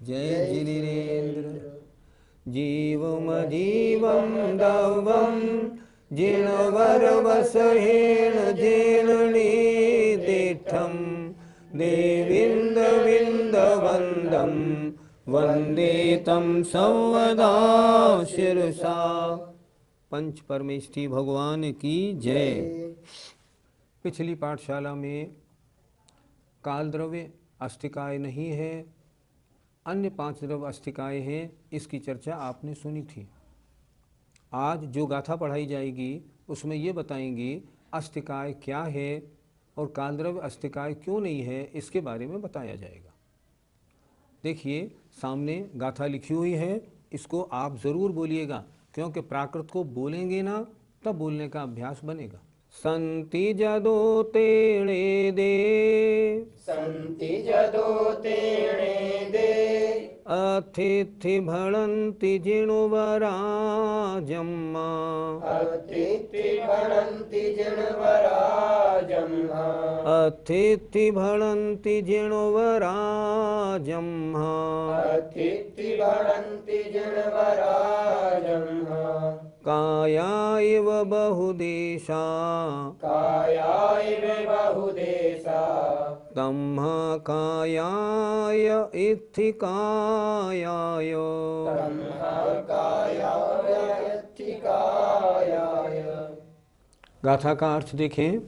जय जिनेन्द्र। जीवमजीवं दवं जिणवरवसहेण जीर्णनिदिष्टं देवीन्दविन्दवन्दं वन्दे तं सर्वदा शिरसा। पंच परमेष्ठी भगवान की जय। पिछली पाठशाला में काल द्रव्य अस्थिकाय नहीं है, अन्य 5 द्रव्य अस्थिकाय हैं, इसकी चर्चा आपने सुनी थी। आज जो गाथा पढ़ाई जाएगी उसमें ये बताएंगी अस्थिकाय क्या है और काल द्रव्य अस्थिकाय क्यों नहीं है, इसके बारे में बताया जाएगा। देखिए सामने गाथा लिखी हुई है, इसको आप ज़रूर बोलिएगा, क्योंकि प्राकृत को बोलेंगे ना तब बोलने का अभ्यास बनेगा। संति जदो तेणे दे, संति जदो तेणे दे, अतिथि भणन्ति जिणुवराजम्मा, अतिथि भणन्ति जिणवराजम्मा, अतिथि भणन्ति जिणुवराजम्मा, अतिथि भणन्ति जिणवराजम्मा, काया इव बहुदेशा, काया इव बहुदेशा, तम्हा कायाय इत्थिकायाय, गाथा का अर्थ देखें।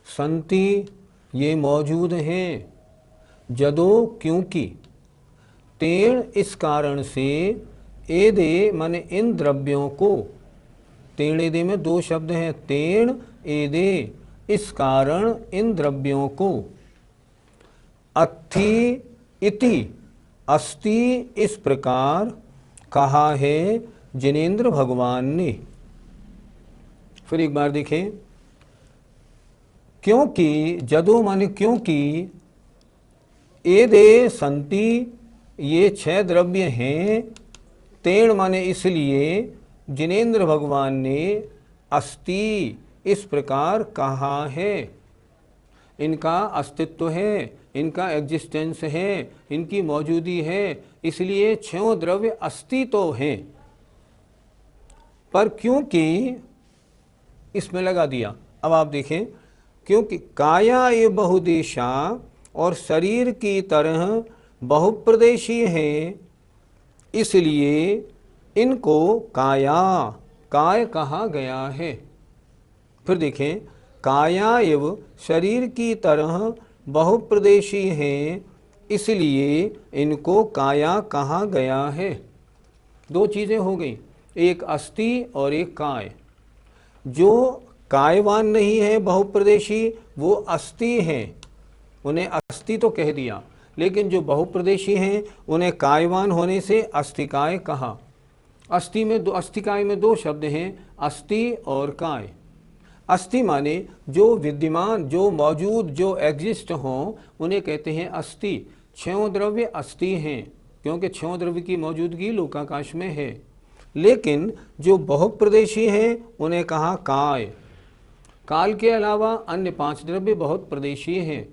संति ये मौजूद हैं, जदो क्योंकि, तेण इस कारण से, एदे माने इन द्रव्यों को, तेण एदे में 2 शब्द हैं, तेण एदे इस कारण इन द्रव्यों को, अत्थि इति अस्ति इस प्रकार कहा है जिनेन्द्र भगवान ने। फिर एक बार देखें, क्योंकि, जदो माने क्योंकि, एदे संति ये 6 द्रव्य हैं, तेण माने इसलिए, जिनेन्द्र भगवान ने अस्ति इस प्रकार कहा है, इनका अस्तित्व है, इनका एग्जिस्टेंस है, इनकी मौजूदी है, इसलिए 6 द्रव्य अस्ति तो हैं। पर क्योंकि इसमें लगा दिया। अब आप देखें, क्योंकि काया ये बहुदेशा और शरीर की तरह बहुप्रदेशी हैं, इसलिए इनको काय कहा गया है। फिर देखें, काया एव शरीर की तरह बहुप्रदेशी हैं, इसलिए इनको काया कहा गया है। 2 चीज़ें हो गई, एक अस्थि और एक काय। जो कायवान नहीं है बहुप्रदेशी वो अस्थि हैं, उन्हें अस्थि तो कह दिया, लेकिन जो बहुप्रदेशी हैं उन्हें कायवान होने से अस्थिकाय कहा। अस्थिकाय में 2 शब्द हैं, अस्थि और काय। अस्थि माने जो विद्यमान, जो मौजूद, जो एग्जिस्ट हों, उन्हें कहते हैं अस्थि। 6 द्रव्य अस्थि हैं, क्योंकि 6 द्रव्य की मौजूदगी लोकाकाश में है। लेकिन जो बहुप्रदेशी हैं उन्हें कहा काय। काल के अलावा अन्य 5 द्रव्य बहुत प्रदेशी हैं,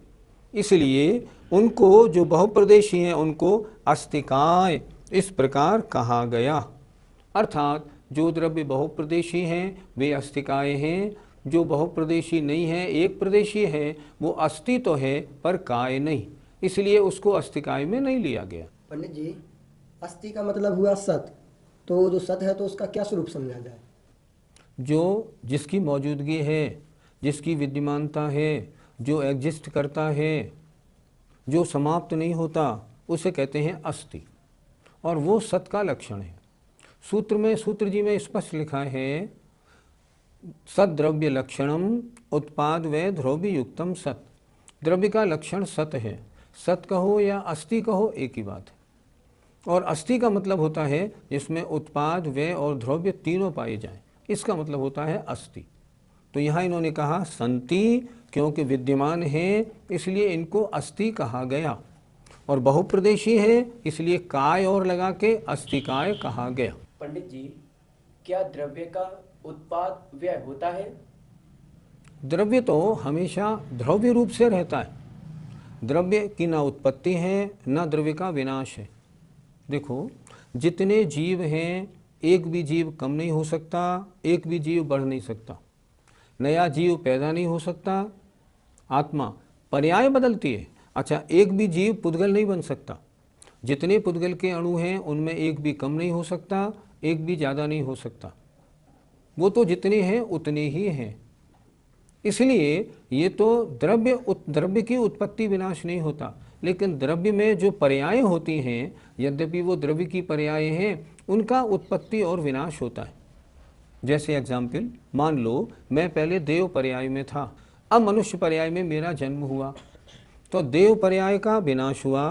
इसलिए उनको, जो बहुप्रदेशी हैं, उनको अस्थिकाय इस प्रकार कहा गया। अर्थात जो द्रव्य बहुप्रदेशी हैं वे अस्थिकाय हैं, जो बहुप्रदेशी नहीं है, एक प्रदेशी है, वो अस्थि तो है पर काय नहीं, इसलिए उसको अस्थिकाय में नहीं लिया गया। पंडित जी, अस्थि का मतलब हुआ सत, तो जो सत है तो उसका क्या स्वरूप समझा जाए? जो जिसकी मौजूदगी है, जिसकी विद्यमानता है, जो एग्जिस्ट करता है, जो समाप्त नहीं होता, उसे कहते हैं अस्थि, और वो सत का लक्षण है। सूत्र जी में स्पष्ट लिखा है, सद्द्रव्य लक्षणम उत्पाद व ध्रुव्य युक्तम सत। द्रव्य का लक्षण सत है, सत कहो या अस्थि कहो एक ही बात है। और अस्थि का मतलब होता है जिसमें उत्पाद, व्यय और ध्रुव्य तीनों पाए जाएं, इसका मतलब होता है अस्थि। तो यहाँ इन्होंने कहा संति, क्योंकि विद्यमान है इसलिए इनको अस्थि कहा गया, और बहुप्रदेशी है इसलिए काय और लगा के अस्थिकाय कहा गया। पंडित जी, क्या द्रव्य का उत्पाद व्यय होता है? द्रव्य तो हमेशा ध्रुव्य रूप से रहता है। द्रव्य की ना उत्पत्ति है, ना द्रव्य का विनाश है। देखो, जितने जीव हैं एक भी जीव कम नहीं हो सकता, एक भी जीव बढ़ नहीं सकता, नया जीव पैदा नहीं हो सकता। आत्मा पर्याय बदलती है। अच्छा, एक भी जीव पुद्गल नहीं बन सकता। जितने पुद्गल के अणु हैं उनमें एक भी कम नहीं हो सकता, एक भी ज़्यादा नहीं हो सकता। वो तो जितने हैं उतने ही हैं। इसलिए ये तो द्रव्य की उत्पत्ति विनाश नहीं होता, लेकिन द्रव्य में जो पर्याय होती हैं, यद्यपि वो द्रव्य की पर्याय हैं, उनका उत्पत्ति और विनाश होता है। जैसे एग्जाम्पल, मान लो मैं पहले देव पर्याय में था, अब मनुष्य पर्याय में मेरा जन्म हुआ, तो देव पर्याय का विनाश हुआ,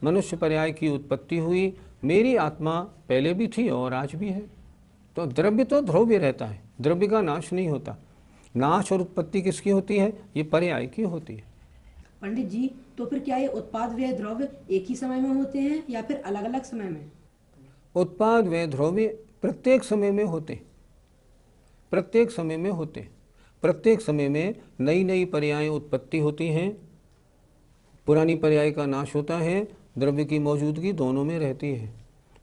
मनुष्य पर्याय की उत्पत्ति हुई। मेरी आत्मा पहले भी थी और आज भी है। तो द्रव्य तो ध्रुव्य रहता है, द्रव्य का नाश नहीं होता। नाश और उत्पत्ति किसकी होती है? ये पर्याय की होती है। पंडित जी, तो फिर क्या ये उत्पाद व्यय द्रव्य एक ही समय में होते हैं या फिर अलग अलग समय में? उत्पाद व द्रव्य प्रत्येक समय में होते, प्रत्येक समय में होते। प्रत्येक समय में नई नई पर्याय उत्पत्ति होती हैं, पुरानी पर्याय का नाश होता है, द्रव्य की मौजूदगी दोनों में रहती है।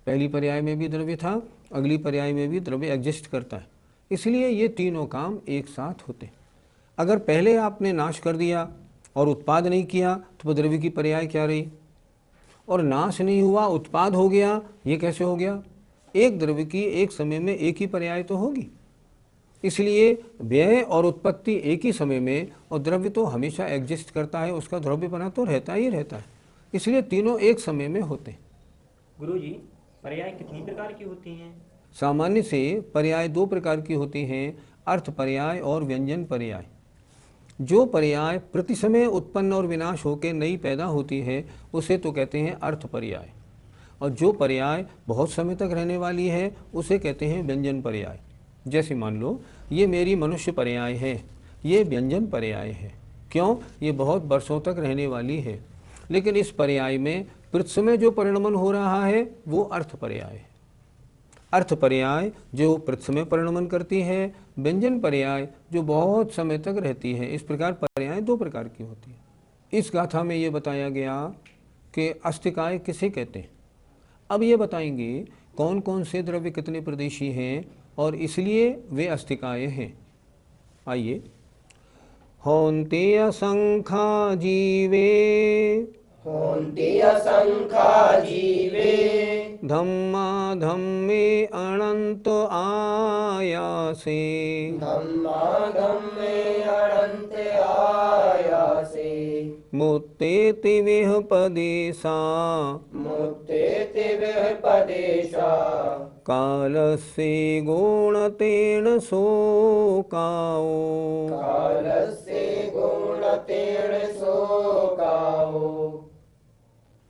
पहली पर्याय में भी द्रव्य था, अगली पर्याय में भी द्रव्य एग्जिस्ट करता है। इसलिए ये तीनों काम एक साथ होते। अगर पहले आपने नाश कर दिया और उत्पाद नहीं किया तो द्रव्य की पर्याय क्या रही? और नाश नहीं हुआ, उत्पाद हो गया, ये कैसे हो गया? एक द्रव्य की एक समय में एक ही पर्याय तो होगी। इसलिए व्यय और उत्पत्ति एक ही समय में, और द्रव्य तो हमेशा एग्जिस्ट करता है, उसका द्रव्यपना तो रहता ही रहता है। इसलिए तीनों एक समय में होते हैं। गुरुजी, पर्याय कितनी प्रकार की होती हैं? सामान्य से पर्याय दो प्रकार की होती हैं, अर्थ पर्याय और व्यंजन पर्याय। जो पर्याय प्रति समय उत्पन्न और विनाश होकर नई पैदा होती है उसे तो कहते हैं अर्थ पर्याय, और जो पर्याय बहुत समय तक रहने वाली है उसे कहते हैं व्यंजन पर्याय। जैसे मान लो ये मेरी मनुष्य पर्याय है, ये व्यंजन पर्याय है। क्यों? ये बहुत वर्षों तक रहने वाली है। लेकिन इस पर्याय में प्रति जो परिणमन हो रहा है वो अर्थ पर्याय है। अर्थ पर्याय जो प्रति समय परिणमन करती है, व्यंजन पर्याय जो बहुत समय तक रहती है। इस प्रकार पर्याय दो प्रकार की होती है। इस गाथा में ये बताया गया कि अस्तिकाय किसे कहते हैं। अब ये बताएंगे कौन कौन से द्रव्य कितने प्रदेशी हैं और इसलिए वे अस्तिकाय हैं। आइए, होन्ते असंख्या जीवे, होन्ते असंख्या जीवे, धम्मा धम्मे अनंत आयासे, धम्मा धम्मे अनंत आयासे, मुत्तेति विह पदेशा, मुत्तेति विह पदेशा, कालस्य गुणतेन शोकाओ, कालस्य गुणतेन शोकाओ।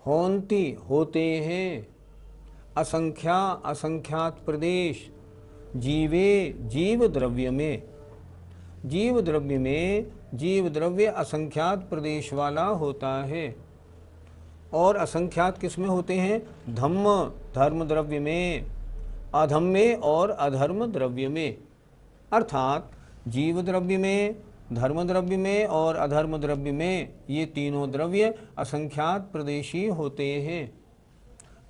होन्ति होते हैं, असंख्या असंख्यात प्रदेश, जीवे जीव द्रव्य में, जीव द्रव्य में जीव द्रव्य असंख्यात प्रदेश वाला होता है। और असंख्यात किस में होते हैं? धम्म धर्म द्रव्य में, अधम्मे और अधर्म द्रव्य में। अर्थात जीव द्रव्य में, धर्म द्रव्य में और अधर्म द्रव्य में, ये तीनों द्रव्य असंख्यात प्रदेशी होते हैं।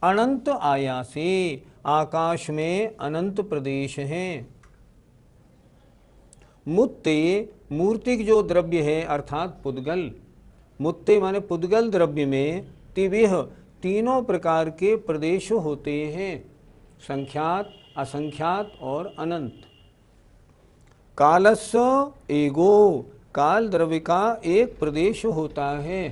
अनंत आयासे, आकाश में अनंत प्रदेश हैं। मुत्ते मूर्तिक जो द्रव्य है अर्थात पुद्गल, मुत्ते माने पुद्गल द्रव्य में तिविह तीनों प्रकार के प्रदेश होते हैं, संख्यात, असंख्यात और अनंत। कालस्य एगो, काल द्रव्य का एक प्रदेश होता है।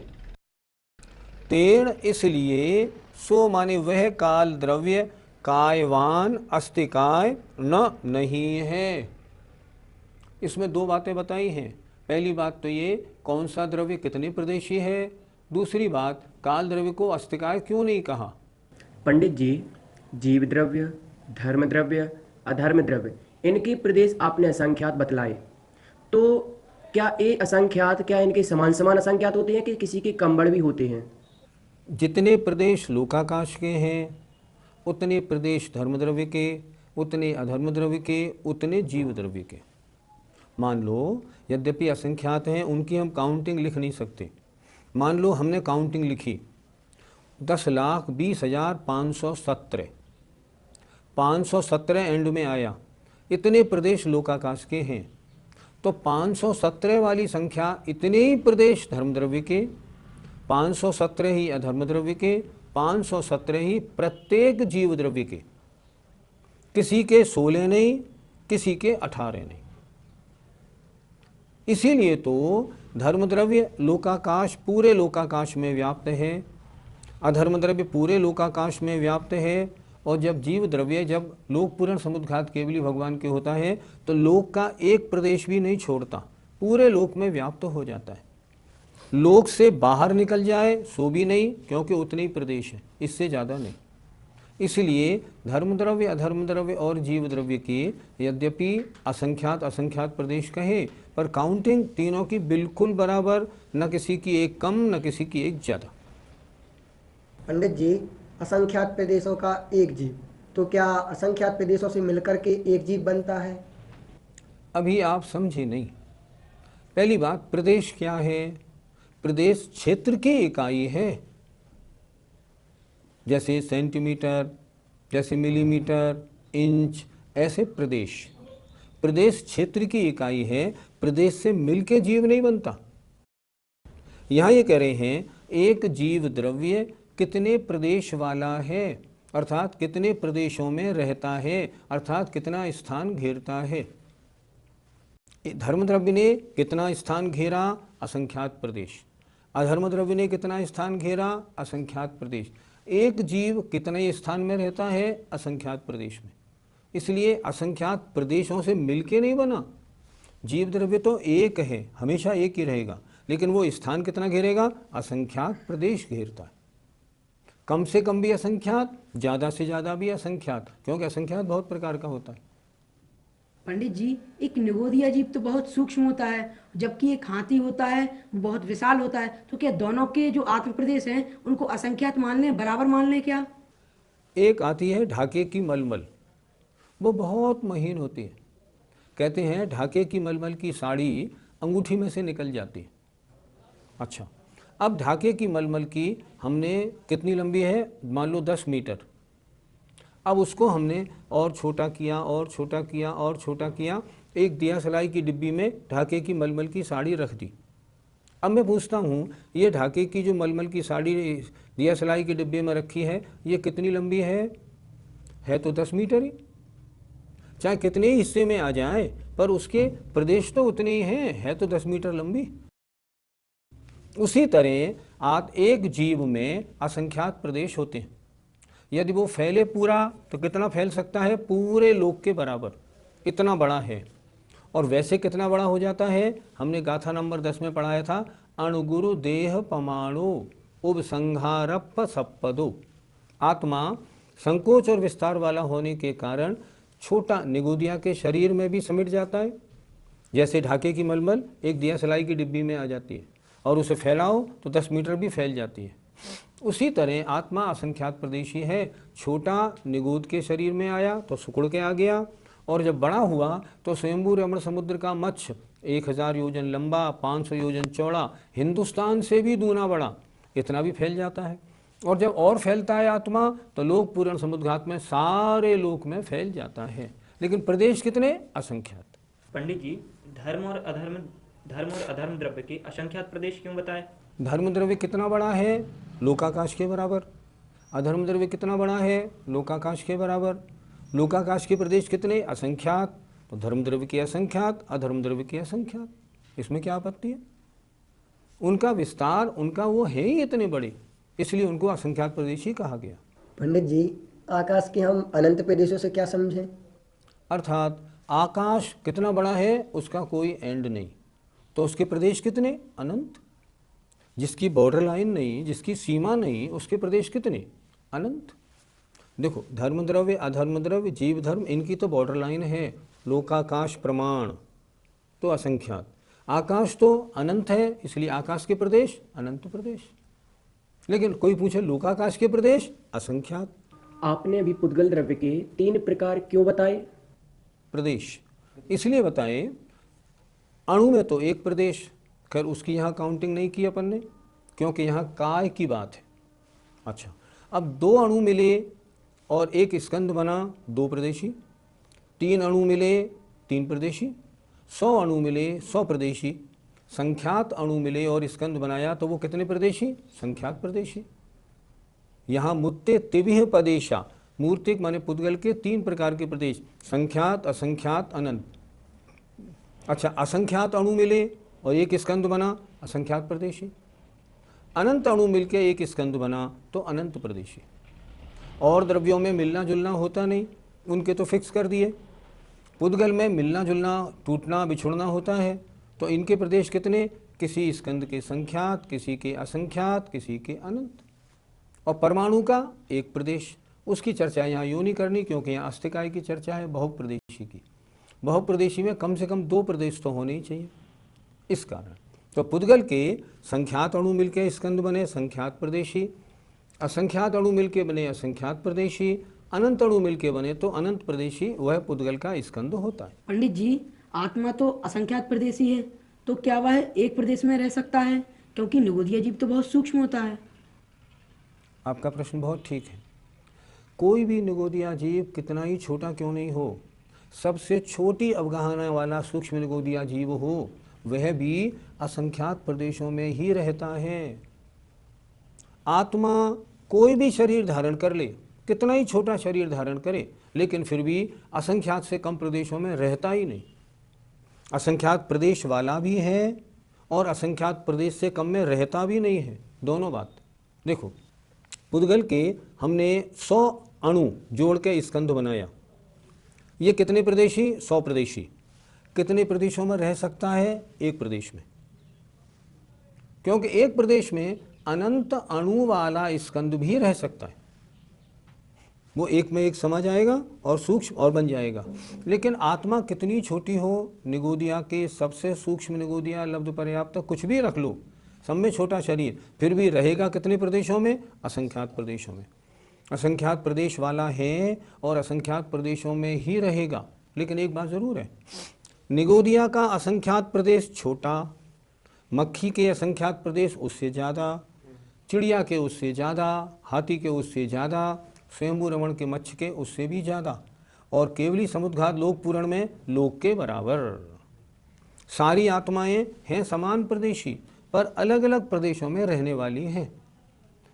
तेण इसलिए, सो माने वह काल द्रव्य कायवान अस्तिकाय न नहीं है। इसमें दो बातें बताई हैं। पहली बात तो ये कौन सा द्रव्य कितने प्रदेशी है, दूसरी बात काल द्रव्य को अस्तिकाय क्यों नहीं कहा। पंडित जी, जीव द्रव्य, धर्म द्रव्य, अधर्म द्रव्य, इनके प्रदेश आपने असंख्यात बतलाए, तो क्या ये असंख्यात, क्या इनके समान समान असंख्यात होते हैं कि किसी के कम बड़ भी होते हैं? जितने प्रदेश लोकाकाश के हैं उतने प्रदेश धर्म द्रव्य के, उतने अधर्म द्रव्य के, उतने जीव द्रव्य के। मान लो यद्यपि असंख्यात हैं, उनकी हम काउंटिंग लिख नहीं सकते। मान लो हमने काउंटिंग लिखी 10,20,517 517 एंड में आया। इतने प्रदेश लोकाकाश के हैं, तो 517 वाली संख्या इतने ही प्रदेश धर्मद्रव्य के, 517 ही अधर्म द्रव्य के, 517 ही प्रत्येक जीव द्रव्य के। किसी के 16 नहीं, किसी के 18 नहीं। इसीलिए तो धर्मद्रव्य लोकाकाश पूरे लोकाकाश में व्याप्त है, अधर्म द्रव्य पूरे लोकाकाश में व्याप्त है। और जब जीव द्रव्य, जब लोक पूर्ण समुद्घात केवली भगवान के होता है, तो लोक का एक प्रदेश भी नहीं छोड़ता, पूरे लोक में व्याप्त हो जाता है। लोक से बाहर निकल जाए सो भी नहीं, क्योंकि उतने ही प्रदेश है, इससे ज़्यादा नहीं। इसलिए धर्म द्रव्य, अधर्म द्रव्य और जीव द्रव्य की यद्यपि असंख्यात असंख्यात प्रदेश कहे, पर काउंटिंग तीनों की बिल्कुल बराबर, न किसी की एक कम न किसी की एक ज़्यादा। पंडित जी, असंख्यात प्रदेशों का एक जीव, तो क्या असंख्यात प्रदेशों से मिलकर के एक जीव बनता है? अभी आप समझे नहीं। पहली बात, प्रदेश क्या है? प्रदेश क्षेत्र की इकाई है, जैसे सेंटीमीटर, जैसे मिलीमीटर, इंच, ऐसे प्रदेश। प्रदेश क्षेत्र की इकाई है, प्रदेश से मिलके जीव नहीं बनता। यहाँ ये कह रहे हैं एक जीव द्रव्य कितने प्रदेश वाला है, अर्थात कितने प्रदेशों में रहता है, अर्थात कितना स्थान घेरता है। धर्म द्रव्य ने कितना स्थान घेरा? असंख्यात प्रदेश। अधर्म द्रव्य ने कितना स्थान घेरा? असंख्यात प्रदेश। एक जीव कितने स्थान में रहता है? असंख्यात प्रदेश में। इसलिए असंख्यात प्रदेशों से मिलके नहीं बना। जीव द्रव्य तो एक है, हमेशा एक ही रहेगा, लेकिन वो स्थान कितना घेरेगा? असंख्यात प्रदेश घेरता है। कम से कम भी असंख्यात, ज़्यादा से ज़्यादा भी असंख्यात, क्योंकि असंख्यात बहुत प्रकार का होता है। पंडित जी, एक निगोदिया जीव तो बहुत सूक्ष्म होता है, जबकि एक हाथी होता है वो बहुत विशाल होता है। तो क्या दोनों के जो आत्म प्रदेश हैं उनको असंख्यात मान लें, बराबर मान लें क्या? एक आती है ढाके की मलमल, वो बहुत महीन होती है। कहते हैं ढाके की मलमल की साड़ी अंगूठी में से निकल जाती है। अच्छा, अब ढाके की मलमल की हमने कितनी लंबी है? मान लो 10 मीटर। अब उसको हमने और छोटा किया और छोटा किया और छोटा किया, एक दिया सलाई की डिब्बी में ढाके की मलमल की साड़ी रख दी। अब मैं पूछता हूँ, ये ढाके की जो मलमल की साड़ी दिया सलाई के डिब्बे में रखी है, ये कितनी लंबी है तो 10 मीटर ही। चाहे कितने ही हिस्से में आ जाए, पर उसके प्रदेश तो उतने ही हैं, है तो 10 मीटर लंबी। उसी तरह आप एक जीव में असंख्यात प्रदेश होते हैं। यदि वो फैले पूरा, तो कितना फैल सकता है? पूरे लोक के बराबर, इतना बड़ा है। और वैसे कितना बड़ा हो जाता है? हमने गाथा नंबर 10 में पढ़ाया था, अणुगुरु देह पमाणु उपसंहारप सप्पदो। आत्मा संकोच और विस्तार वाला होने के कारण छोटा निगोदिया के शरीर में भी समिट जाता है। जैसे ढाके की मलमल एक दिया सलाई की डिब्बी में आ जाती है, और उसे फैलाओ तो 10 मीटर भी फैल जाती है। उसी तरह आत्मा असंख्यात प्रदेशी है। छोटा निगोद के शरीर में आया तो सुकुड़ के आ गया, और जब बड़ा हुआ तो स्वयंभू रमण समुद्र का मत्स्य 1000 योजन लंबा, 500 योजन चौड़ा, हिंदुस्तान से भी दूना बड़ा, इतना भी फैल जाता है। और जब और फैलता है आत्मा, तो लोक पूर्ण समुद्घात में सारे लोक में फैल जाता है। लेकिन प्रदेश कितने? असंख्यात। पंडित जी, धर्म और अधर्म द्रव्य के असंख्यात प्रदेश क्यों बताए? धर्म द्रव्य कितना बड़ा है? लोकाकाश के बराबर। अधर्म द्रव्य कितना बड़ा है? लोकाकाश के बराबर। लोकाकाश के प्रदेश कितने? असंख्यात। तो धर्म द्रव्य के असंख्यात, अधर्म द्रव्य के असंख्यात, इसमें क्या आपत्ति है? उनका विस्तार, उनका वो है ही इतने बड़े, इसलिए उनको असंख्यात प्रदेश ही कहा गया। पंडित जी, आकाश के हम अनंत प्रदेशों से क्या समझें? अर्थात आकाश कितना बड़ा है उसका कोई एंड नहीं, तो उसके प्रदेश कितने? अनंत। जिसकी बॉर्डर लाइन नहीं, जिसकी सीमा नहीं, उसके प्रदेश कितने? अनंत। देखो, धर्म द्रव्य, अधर्म द्रव्य, जीव धर्म, इनकी तो बॉर्डर लाइन है, लोकाकाश प्रमाण, तो असंख्यात। आकाश तो अनंत है, इसलिए आकाश के प्रदेश अनंत प्रदेश। लेकिन कोई पूछे लोकाकाश के प्रदेश? असंख्यात। आपने अभी पुद्गल द्रव्य के 3 प्रकार क्यों बताए? प्रदेश इसलिए बताए, अणु में तो एक प्रदेश, खैर उसकी यहाँ काउंटिंग नहीं की अपन ने, क्योंकि यहाँ काय की बात है। अच्छा, अब 2 अणु मिले और एक स्कंद बना 2 प्रदेशी, 3 अणु मिले 3 प्रदेशी, 100 अणु मिले 100 प्रदेशी, संख्यात अणु मिले और स्कंद बनाया तो वो कितने प्रदेशी? संख्यात प्रदेशी। यहाँ मुत्ते तिविह पदेशा, मूर्तिक माने पुद्गल के 3 प्रकार के प्रदेश, संख्यात, असंख्यात, अनंत। अच्छा, असंख्यात अणु मिले और एक स्कंद बना, असंख्यात प्रदेशी। अनंत अणु मिलकर एक स्कंद बना तो अनंत प्रदेशी। और द्रव्यों में मिलना जुलना होता नहीं, उनके तो फिक्स कर दिए। पुद्गल में मिलना जुलना, टूटना बिछुड़ना होता है, तो इनके प्रदेश कितने? किसी स्कंद के संख्यात, किसी के असंख्यात, किसी के अनंत। और परमाणु का एक प्रदेश, उसकी चर्चा यहाँ यूँ नहीं करनी क्योंकि यहाँ अस्थिकाय की चर्चा है बहुप्रदेशी की। बहुप्रदेशी में कम से कम 2 प्रदेश तो होने ही चाहिए, इस कारण। तो पुद्गल के संख्यात अणु मिलकर स्कंद बने संख्यात प्रदेशी, असंख्यात अणु मिलके बने असंख्यात प्रदेशी, अनंत अणु मिलके बने तो अनंत प्रदेशी, वह पुद्गल का स्कंद होता है। पंडित जी, आत्मा तो असंख्यात प्रदेशी है, तो क्या वह एक प्रदेश में रह सकता है? क्योंकि निगोदिया जीव तो बहुत सूक्ष्म होता है। आपका प्रश्न बहुत ठीक है। कोई भी निगोदिया जीव कितना ही छोटा क्यों नहीं हो, सबसे छोटी अवगाहना वाला सूक्ष्म निगोदिया जीव हो, वह भी असंख्यात प्रदेशों में ही रहता है। आत्मा कोई भी शरीर धारण कर ले, कितना ही छोटा शरीर धारण करे, लेकिन फिर भी असंख्यात से कम प्रदेशों में रहता ही नहीं। असंख्यात प्रदेश वाला भी है और असंख्यात प्रदेश से कम में रहता भी नहीं है, दोनों बात। देखो, पुद्गल के हमने 100 अणु जोड़ के स्कंद बनाया, ये कितने प्रदेशी? 100 प्रदेशी। कितने प्रदेशों में रह सकता है? एक प्रदेश में, क्योंकि एक प्रदेश में अनंत अणु वाला स्कंद भी रह सकता है। वो एक में एक समा जाएगा और सूक्ष्म और बन जाएगा। लेकिन आत्मा कितनी छोटी हो, निगोदिया के सबसे सूक्ष्म निगोदिया लब्ध पर्याप्त कुछ भी रख लो, सब में छोटा शरीर, फिर भी रहेगा कितने प्रदेशों में? असंख्यात प्रदेशों में। असंख्यात प्रदेश वाला है और असंख्यात प्रदेशों में ही रहेगा। लेकिन एक बात ज़रूर है, निगोदिया का असंख्यात प्रदेश छोटा, मक्खी के असंख्यात प्रदेश उससे ज़्यादा, चिड़िया के उससे ज़्यादा, हाथी के उससे ज़्यादा, स्वयंभू रमण के मच्छ के उससे भी ज़्यादा, और केवली समुद्घात लोक पूरण में लोक के बराबर। सारी आत्माएं हैं समान प्रदेशी, पर अलग अलग प्रदेशों में रहने वाली हैं।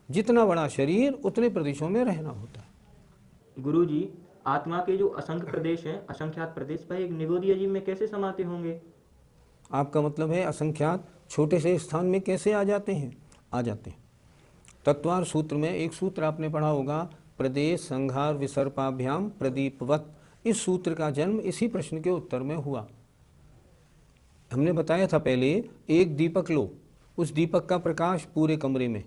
जितना बड़ा शरीर उतने प्रदेशों में रहना होता है। गुरुजी, आत्मा के जो असंख्य प्रदेश हैं, असंख्यात प्रदेश पर एक निगोदिया जीव में कैसे समाते होंगे? आपका मतलब है असंख्यात छोटे से स्थान में कैसे आ जाते हैं? आ जाते हैं। तत्वार सूत्र में एक सूत्र आपने पढ़ा होगा, प्रदेश संहार विसर्पाभ्याम प्रदीपवत। इस सूत्र का जन्म इसी प्रश्न के उत्तर में हुआ। हमने बताया था पहले, एक दीपक लो, उस दीपक का प्रकाश पूरे कमरे में,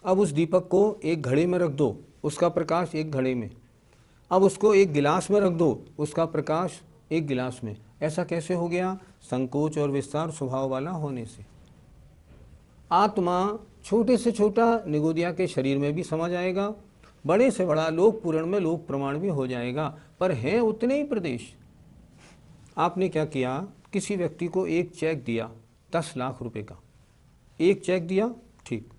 अब उस दीपक को एक घड़े में रख दो, उसका प्रकाश एक घड़े में, अब उसको एक गिलास में रख दो, उसका प्रकाश एक गिलास में। ऐसा कैसे हो गया? संकोच और विस्तार स्वभाव वाला होने से। आत्मा छोटे से छोटा निगोदिया के शरीर में भी समा जाएगा, बड़े से बड़ा लोक पुराण में लोक प्रमाण भी हो जाएगा, पर हैं उतने ही प्रदेश। आपने क्या किया, किसी व्यक्ति को एक चेक दिया 10 लाख रुपए का, एक चेक दिया, ठीक।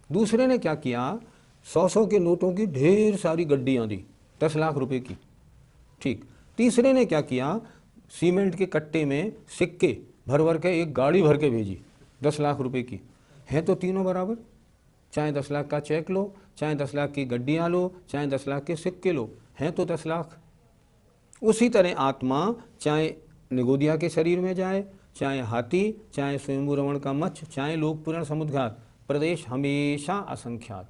दूसरे ने क्या किया, 100 के नोटों की ढेर सारी गड्डियाँ दी 10 लाख रुपए की, ठीक। तीसरे ने क्या किया, सीमेंट के कट्टे में सिक्के भर भर के एक गाड़ी भर के भेजी 10 लाख रुपए की। हैं तो तीनों बराबर, चाहे 10 लाख का चेक लो, चाहे 10 लाख की गड्डियाँ लो, चाहे 10 लाख के सिक्के लो, हैं तो 10 लाख। उसी तरह आत्मा चाहे निगोदिया के शरीर में जाए, चाहे हाथी, चाहे स्वयंभू रमण का मच्छ, चाहे लोक पुराण समुद्घात, प्रदेश हमेशा असंख्यात।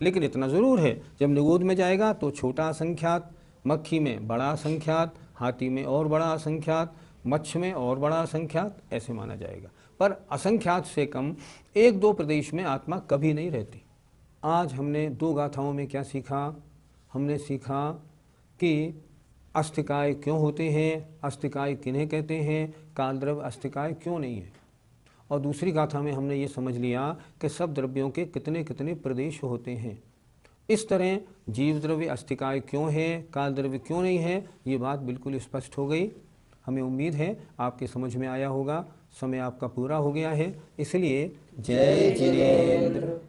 लेकिन इतना ज़रूर है, जब निगोद में जाएगा तो छोटा असंख्यात, मक्खी में बड़ा असंख्यात, हाथी में और बड़ा असंख्यात, मच्छ में और बड़ा असंख्यात, ऐसे माना जाएगा। पर असंख्यात से कम 1-2 प्रदेश में आत्मा कभी नहीं रहती। आज हमने 2 गाथाओं में क्या सीखा? हमने सीखा कि अस्थिकाय क्यों होते हैं, अस्थिकाय किन्हें कहते हैं, कालद्रव्य अस्थिकाय क्यों नहीं है। और दूसरी गाथा में हमने ये समझ लिया कि सब द्रव्यों के कितने कितने प्रदेश होते हैं। इस तरह जीव द्रव्य अस्थिकाय क्यों है, काल द्रव्य क्यों नहीं है, ये बात बिल्कुल स्पष्ट हो गई। हमें उम्मीद है आपके समझ में आया होगा। समय आपका पूरा हो गया है, इसलिए जय जिनेंद्र।